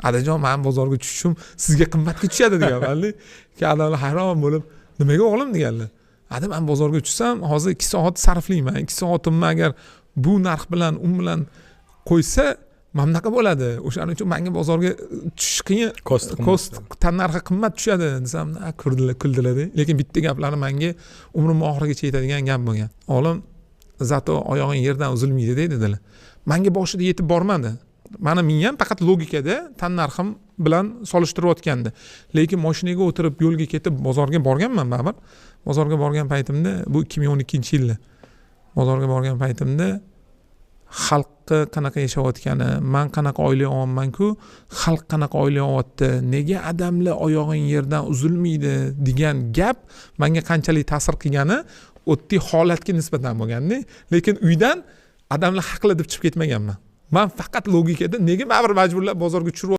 adajon men bozorga tushishim sizga qimmatga tushadi deganman-da. Keyin odamlar hayron bo'lib, nimaga o'g'lim deganlar. Ada men bozorga tushsam, hozir 2 soat sarflayman. 2 soatimni agar bu narx bilan, bilan qo'ysa, mamnaqa bo'ladi. O'shaning uchun menga bozorga tushish qiyin. Kost tannarxi qimmat tushadi desam, kuldilar. Lekin bitta gaplari menga umrim oxirigacha yetadigan gap bo'lgan. Olim zato oyog'ing yerdan uzilmaydi dedilar. Menga boshida yetib bormadi. Meni miyam faqat logikada tannarxim bilan solishtirayotgandi. Lekin mashinaga o'tirib yo'lga ketib bozorga borganman baribir. Bozorga borgan paytimda bu 2012-yilda. Bozorga borgan paytimda xalqqa qanaqa yashayotgani, men qanaqa oila olyapman-ku, xalq qanaqa oila olyapti, nega odamlar oyog'ing yerdan uzilmaydi degan gap menga qanchalik ta'sir qilgani o'tdi holatga nisbatan bo'lganda, lekin uydan odamlar haqli deb chiqib ketmaganman. Men faqat logikada nega baribir majburlab bozorga tushirib